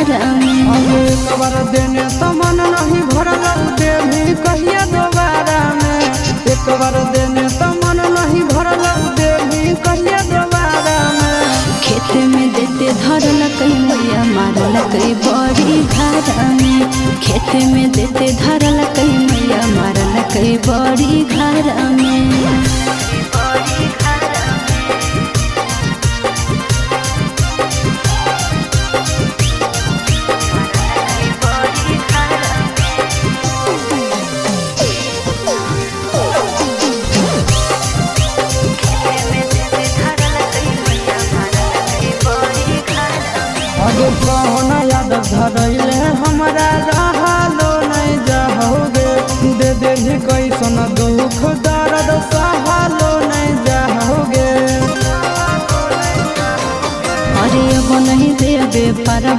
घर में। एक बार देने तो मन नहीं भरल देवी कहिया दोबारा में। एक बार देने तो मन नहीं भरल देवी कहिया दोबारा में। खेत में देते धरल कई मैया मारल कई बड़ी घर में। खेत में देते धरल कई मैया मारल कई बड़ी घर में। अगर कौन याद धरैले हमरा रहलो नहीं जाओगे। दे दे भी कैसन दुख दर्द सहलो नहीं जाओगे। अरे अब नहीं देबे पर